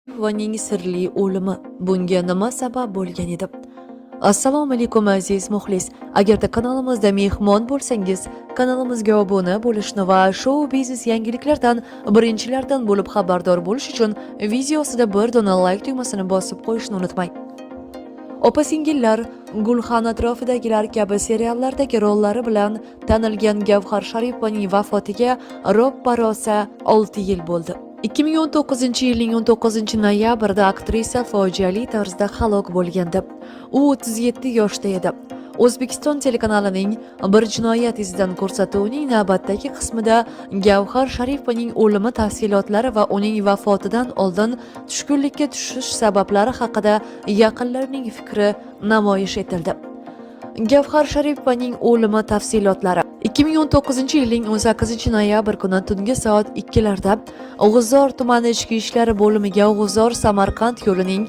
Vaning sirli o'limi. Bunga nima sabab bo'lgan edi? Assalomu alaykum aziz muxlis. Agarda kanalimizda mehmon bo'lsangiz, kanalimizga obuna bo'lishni va shou biznes yangiliklardan birinchilardan bo'lib xabardor bo'lish uchun video ostida bir dona like tugmasini bosib qo'yishni unutmang. Opa-singillar Gulxan atrofidagilar kabi seriallardagi rollari bilan tanilgan Gavhar Sharipovaning vafotiga ro'ppa-rosa 6 yil bo'ldi. 2019-yilning 19-noyabrida aktrisa fojiali tarzda halok bo'lgandi. U 37 yoshda edi. O'zbekiston telekanalining bir jinoyat izidan ko'rsatuvining navbatdagi qismida Gavhar Sharipovaning o'limi tafsilotlari va uning vafotidan oldin tushkunlikka tushish sabablari haqida yaqinlarining fikri namoyish etildi. Gavhar Sharipovaning o'limi tafsilotlari 2019-yilning 18-noyabr kuni tungi soat 2larda G'uzor tumani ichki ishlar bo'limiga G'uzor-Samarqand yo'lining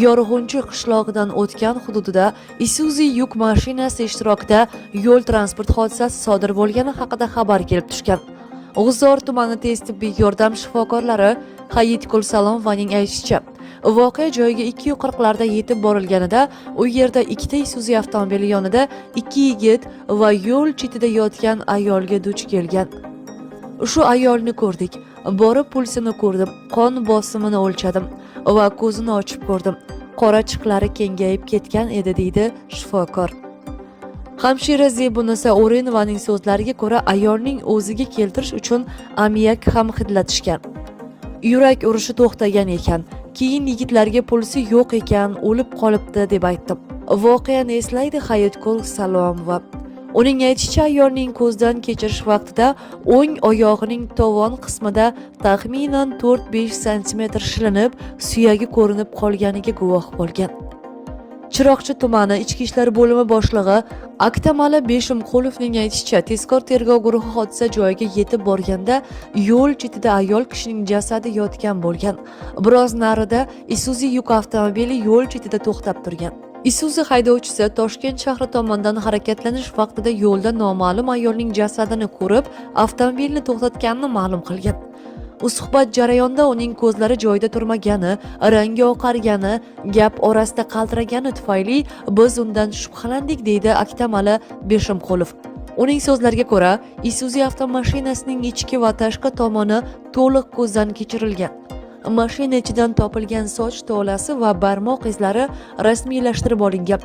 Yorg'unchi qishlog'idan o'tgan hududida Isuzu yuk mashinasi ishtirokida yo'l transport hodisasi sodir bo'lgani haqida xabar kelib tushgan. G'uzor tumani tez tibbiy yordam shifokorlari Hayit Kulsalomovaning aytishicha, voqea joyiga 2:40larda yetib borilganida u yerda ikkita Isuzu avtomobili yonida ikki yigit va yo'l chetida yotgan ayolga duch kelgan. Shu ayolni ko'rdik. Borib pulsini ko'rdim, qon bosimini o'lchadim va ko'zini ochib ko'rdim. Qora chiqlari kengayib ketgan edi, deydi shifokor. Hamshira Zebunisa O'rinovaning so'zlariga ko'ra, ayolning o'ziga keltirish uchun ammiak ham hidlatishgan. Yurak urishi to'xtagan ekan. Keyin yigitlarga pulsi yo'q ekan, o'lib qolibdi deb aytdim. Voqeani eslaydi Hayitkul Salomova. Uning aytishicha, ayolning ko'zdan kechirish vaqtida o'ng oyog'ining tovon qismida taxminan 4-5 sm shilinib, suyagi ko'rinib qolganiga guvoh bo'lgan. Chiroqchi tumani ichki ishlar bo'limi boshlig'i Aktamali Beshimqulovning aytishicha, tezkor tergov guruhi hodisa joyiga yetib borganda yo'l chetida ayol kishining jasadi yotgan bo'lgan. Biroz narida Isuzu yuk avtomobili yo'l chetida to'xtab turgan. Isuzu haydovchisi Toshkent shahri tomonidan harakatlanish vaqtida yo'lda noma'lum ayolning jasadini ko'rib, avtomobilni to'xtatganini ma'lum qilgan. Suhbat jarayonida uning ko'zlari joyida turmagani, rangi oqargani, gap orasida qaltiragani tufayli biz undan shubhalandik, deydi Aktamali Beshimqulov. Uning so'zlariga ko'ra, Isuzu avtomashinasining ichki va tashqi tomoni to'liq ko'zdan kechirilgan. Mashina ichidan topilgan soch to'lasi va barmoq izlari rasmiylashtirib olingan.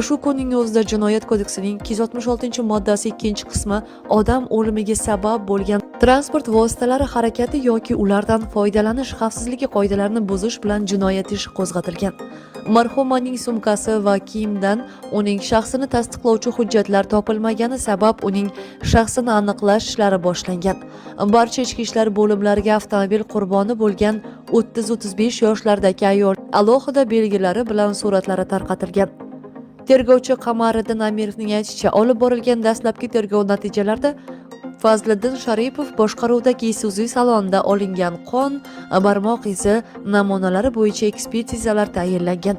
Shu kunning o'zida Jinoyat kodeksining 266-moddasi 2-qismi odam o'limiga sabab bo'lgan transport vositalari harakati yoki ulardan foydalanish xavfsizligi qoidalarini buzish bilan jinoyat ishi qo'zg'atilgan. Marhumaning sumkasi va kiyimdan uning shaxsini tasdiqlovchi hujjatlar topilmagani sabab uning shaxsini aniqlash ishlari boshlangan. Barcha ichki ishlar bo'limlariga avtomobil qurboni bo'lgan 30-35 yoshlardagi ayol alohida belgilari bilan suratlari tarqatilgan. Tergovchi Qamariddin Amirovning aytishicha, olib borilgan dastlabki tergov natijalarida Fazliddin Sharipov boshqaruvidagi Isuzu salonida olingan qon, barmoq izi namunalari bo'yicha ekspertizalar tayinlangan.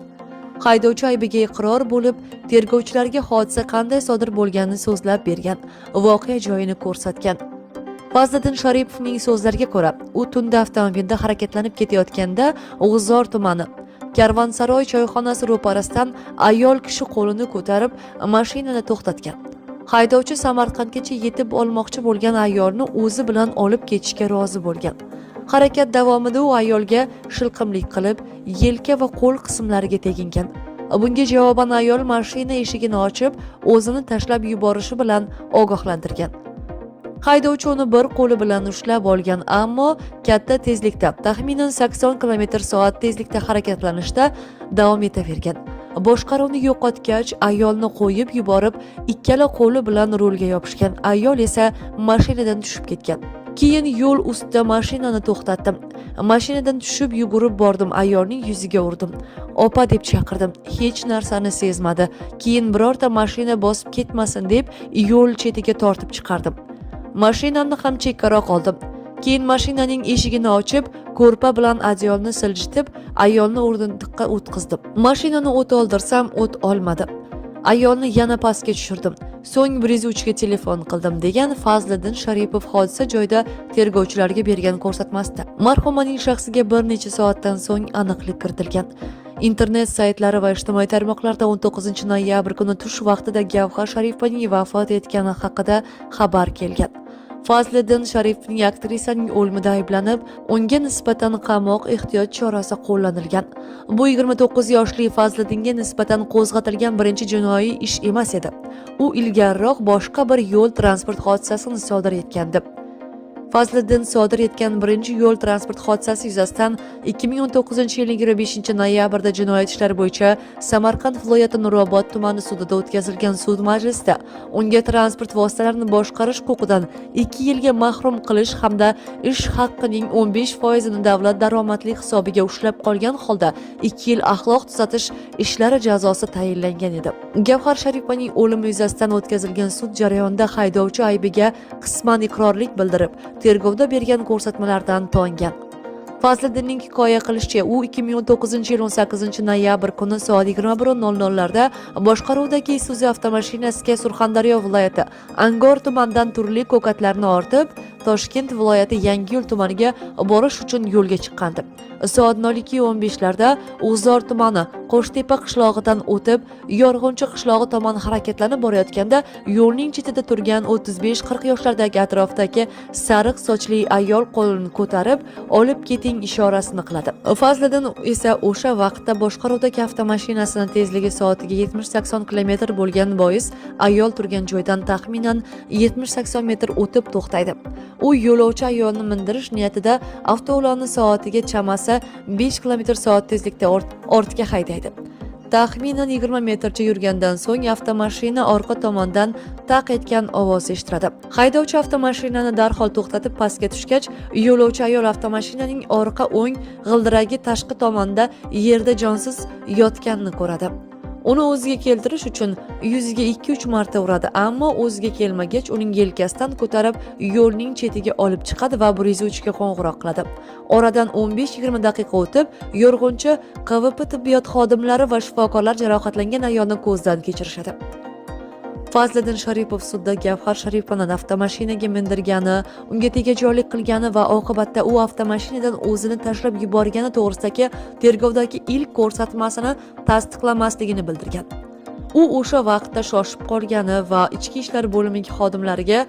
Haydovchi aybiga iqror bo'lib, tergovchilarga hodisa qanday sodir bo'lganini so'zlab bergan, voqea joyini ko'rsatgan. Fazliddin Sharipovning so'zlariga ko'ra, u tunda avtomobilda harakatlanib ketayotganda G'uzor tumani Karvonsaroy choyxonasi ro'parasidan ayol kishi qo'lini ko'tarib mashinani to'xtatgan. Haydovchi Samarqandgacha yetib olmoqchi bo'lgan ayolni o'zi bilan olib ketishga rozi bo'lgan. Harakat davomida u ayolga shilqimlik qilib, yelka va qo'l qismlariga tegingan. Bunga javoban ayol mashina eshigini ochib, o'zini tashlab yuborishi bilan ogohlantirgan. Haydovchi uni bir qo'li bilan ushlab olgan, ammo katta tezlikda, taxminan 80 km/soat tezlikda harakatlanishda davom etavergan. Boshqaruvni yo'qotgach, ayolni qo'yib yuborib, ikkala qo'li bilan rulga yopishgan. Ayol esa mashinadan tushib ketgan. Keyin yo'l ustida mashinani to'xtatdim. Mashinadan tushib yugurib bordim, ayolning yuziga urdim. Opa deb chaqirdim. Hech narsani sezmadi. Keyin birorta mashina bosib ketmasin deb yo'l chetiga tortib chiqardim. Mashinamni ham chekkaroq oldim. Keyin mashinaning eshigini ochib, ko'rpa bilan adyolni siljitib, ayolni o'rindiqqa o'tqizdim. Mashinani o't oldirsam, o't olmadi. Ayolni yana pastga tushirdim. So'ng 103 ga telefon qildim, degan Fazliddin Sharipov hodisa joyida tergovchilarga bergan ko'rsatmasida. Marhumaning shaxsiga bir necha soatdan so'ng aniqlik kiritilgan. Internet saytlari va ijtimoiy tarmoqlarda 19 noyabr kuni tush vaqtida Gavhar Sharipovaning vafot etgani haqida xabar kelgan. Fazliddin Sharipovning aktrisaning o'limida ayblanib, unga nisbatan qamoq ehtiyot chorasi qo'llanilgan. Bu 29 yoshli Fazliddinga nisbatan qo'zg'atilgan birinchi jinoiy ish emas edi. U ilgariroq boshqa bir yo'l transport hodisasini sodir etgandi. Fazliddin sodir etgan birinchi yo'l transport hodisasi yuzasidan 2019 yilning 25 noyabrda jinoyat ishlari bo'yicha Samarqand viloyati Nurobod tumani sudida o'tkazilgan sud majlisida unga transport vositalarini boshqarish huquqidan 2 yilga mahrum qilish hamda ish haqqining 15% davlat daromadli hisobiga ushlab qolgan holda 2 yil axloq tuzatish ishlari jazosi tayinlangan edi. Gavhar Sharipovaning o'limi yuzasidan o'tkazilgan sud jarayonida haydovchi aybiga qisman iqrorlik bildirib, tergovda bergan ko'rsatmalardan to'ngan. Fazliddinning hikoya qilishicha, u 2019 yil 18 noyabr kuni soat 21:00 larda boshqaruvidagi Isuzu avtomashinasiga Surxondaryo viloyati Angor tumanidan turli ko'katlarni ortib, Toshkent viloyati Yangiyo'l tumaniga borish uchun yo'lga chiqqandi. Soat 02:15 larda Uzor tumani Qo'shtepa qishlog'idan o'tib, Yorg'unchi qishlog'i tomon harakatlanib borayotganda yo'lning chetida turgan 35-40 yoshlardagi atrofdagi sariq sochli ayol qo'lini ko'tarib, olib keting ishorasini qiladi. Fazliddin esa o'sha vaqtda boshqaruvdagi avtomashinasini tezligi soatiga 70-80 km bo'lgan bois ayol turgan joydan taxminan 70-80 metr o'tib to'xtaydi. U yo'lovchi ayolni mindirish niyatida avtoulonni soatiga chamasi 5 km/soat tezlikda ortga haydaydi. Taxminan 20 metrcha yurgandan so'ng avtomashina orqa tomondan taq etgan ovoz eshitiladi. Haydovchi avtomashinani darhol to'xtatib pastga tushgach, yo'lovchi ayol avtomashinaning orqa o'ng g'ildiragi tashqi tomonda yerda jonsiz yotganini ko'radi. Uni o'ziga keltirish uchun yuziga 2-3 marta uradi, ammo o'ziga kelmagach uning yelkasidan ko'tarib yo'lning chetiga olib chiqadi va 103 ga qo'ng'iroq qiladi. Oradan 15-20 daqiqa o'tib, Yorg'unchi QVP tibbiyot xodimlari va shifokorlar jarohatlangan ayolni ko'zdan kechirishadi. Fazliddin Sharipov sudda Gavhar Sharipovani avtomashinaga mindirgani, unga tegajog'lik qilgani va oqibatda u avtomashinadan o'zini tashlab yuborgani to'g'risidagi tergovdagi ilk ko'rsatmasini tasdiqlamasligini bildirgan. U o'sha vaqtda shoshib qolgani va ichki ishlar bo'limining xodimlariga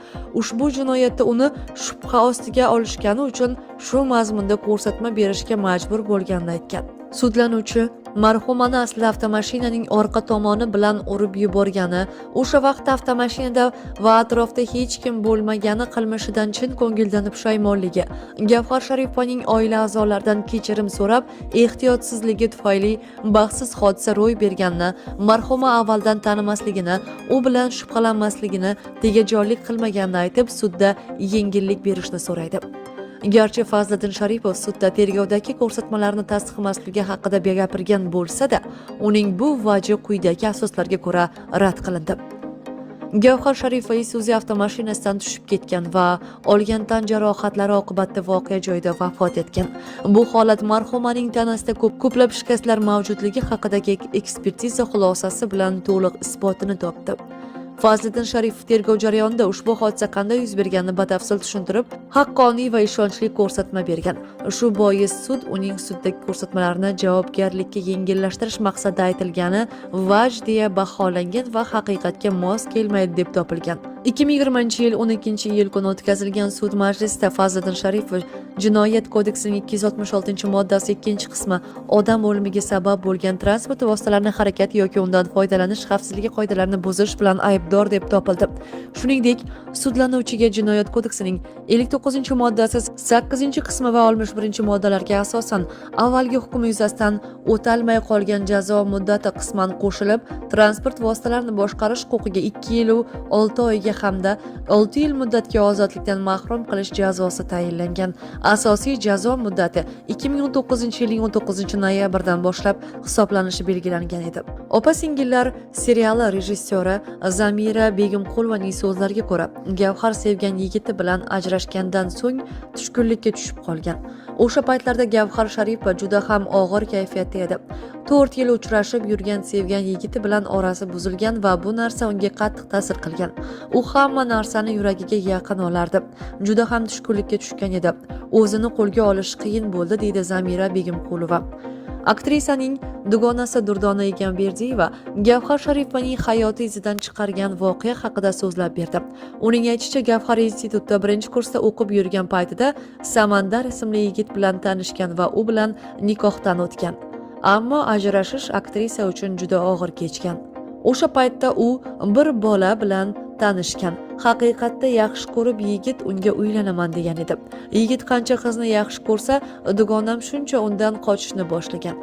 ushbu jinoyatda uni shubha ostiga olishgani uchun shu mazmunda ko'rsatma berishga majbur bo'lganini aytgan. Sudlanuvchi marhumani aslida avtomashinaning orqa tomoni bilan urib yuborgani, o'sha vaqtda avtomashinada va atrofda hech kim bo'lmagani qilmishidan chin ko'ngildan pushaymonligi, Gavhar Sharipovaning oila a'zolaridan kechirim so'rab, ehtiyotsizligi tufayli baxtsiz hodisa ro'y berganini, marhuma avvaldan tanimasligini, u bilan shubhalanmasligini, tegajog'lik qilmaganini aytib, sudda yengillik berishni so'raydi. Garchi Fazliddin Sharipov sudda tergovdagi ko'rsatmalarni tasdiqlamasligi haqida gapirgan bo'lsa-da, uning bu vajhi quyidagi asoslarga ko'ra rad qilindi. Gavhar Sharipova Isuzu avtomashinasidan tushib ketgan va olgan tan jarohatlari oqibatida voqea joyida vafot etgan. Bu holat marhumaning tanasida ko'plab shikastlar mavjudligi haqidagi ekspertiza xulosasi bilan to'liq isbotini topdi. Fazliddin Sharipov tergov jarayonida ushbu hodisa qanday yuz berganini batafsil tushuntirib, haqqoniy va ishonchli ko'rsatma bergan. Shu bois sud uning suddagi ko'rsatmalarini javobgarlikka yengillashtirish maqsadida aytilgani vaj deya baholangan va haqiqatga mos kelmaydi deb topilgan. 2020-yil 12-iyul kuni o'tkazilgan sud majlisida Fazliddin Sharipov Jinoyat kodeksining 266-moddasi 2-qismi odam o'limiga sabab bo'lgan transport vositalarining harakati yoki undan foydalanish xavfsizligi qoidalarini buzish bilan aybdor deb topildi. Shuningdek, sudlanuvchiga Jinoyat kodeksining 59-moddasi 8-qismi va 61-moddalarga asosan avvalgi hukm yuzasidan o'talmay qolgan jazo muddati qisman qo'shilib, transport vositalarini boshqarish huquqiga 2 yil 6 oyga hamda 6 yil muddatga ozodlikdan mahrum qilish jazosi tayinlangan. Asosiy jazo muddati 2019-yilning 19-noyabrdan boshlab hisoblanishi belgilangan edi. Opa-singillar seriali rejissyori Zamira Begimqulovaning so'zlariga ko'ra, Gavhar sevgan yigiti bilan ajrashgandan so'ng tushkunlikka tushib qolgan. O'sha paytlarda Gavhar Sharipova juda ham og'ir kayfiyatda edi. 4 yil uchrashib yurgan sevgan yigiti bilan orasi buzilgan va bu narsa unga qattiq ta'sir qilgan. U hamma narsani yuragiga yaqin olardi. Juda ham tushkunlikka tushgan edi. O'zini qo'lga olish qiyin bo'ldi, deydi Zamira Begimqulova. Aktrisaning dugonasi Durdona Egamberdiyeva Gavhar Sharipovaning hayoti izidan chiqargan voqea haqida so'zlab berdi. Uning aytishicha, Gavhar institutda 1-kursda o'qib yurgan paytida Samandar ismli yigit bilan tanishgan va u bilan nikohdan o'tgan. Ammo ajrashish aktrisa uchun juda og'ir kechgan. O'sha paytda u bir bola bilan tanishgan. Haqiqatda yaxshi ko'rib yigit unga uylanaman degan edi. Yigit qancha qizni yaxshi ko'rsa, dugonam shuncha undan qochishni boshlagan.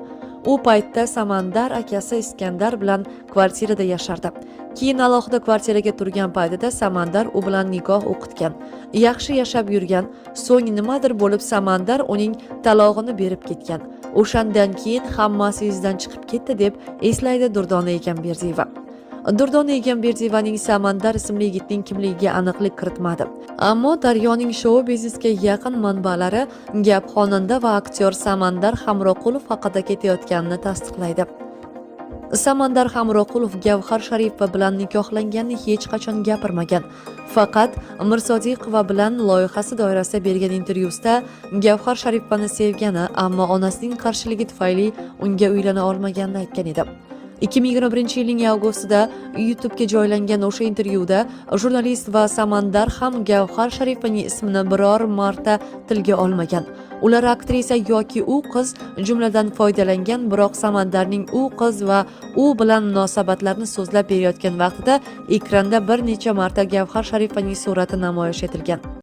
U paytda Samandar akasi Iskandar bilan kvartirada yashardi. Keyin alohida kvartiraga turgan paytida Samandar u bilan nikoh o'qitgan. Yaxshi yashab yurgan, so'ng nimadir bo'lib Samandar uning talog'ini berib ketgan. O'shandan keyin hammasi izdan chiqib ketdi, deb eslaydi Durdona Egamberdiyeva. Durdona Egamberdiyevaning Samandar ismli yigitning kimligiga aniqlik kiritmadi. Ammo Daryoning shou biznesga yaqin manbalari gap xonanda va aktyor Samandar Hamroqulov haqida ketayotganini tasdiqlaydi. Samandar Hamroqulov Gavhar Sharipova bilan nikohlanganini hech qachon gapirmagan. Faqat Mirsodiqova bilan loyihasi doirasida bergan intervyusida Gavhar Sharipovani sevgani, ammo onasining qarshiligi tufayli unga uylana olmaganini aytgan edi. 2021-yilning avgustida YouTube'ga joylangan o'sha intervyuda jurnalist va Samandar ham Gavhar Sharipovaning ismini biror marta tilga olmagan. Ular aktrisa yoki u qiz jumladan foydalangan, biroq Samandarning u qiz va u bilan munosabatlarni so'zlab berayotgan vaqtida ekranda bir necha marta Gavhar Sharipovaning surati namoyish etilgan.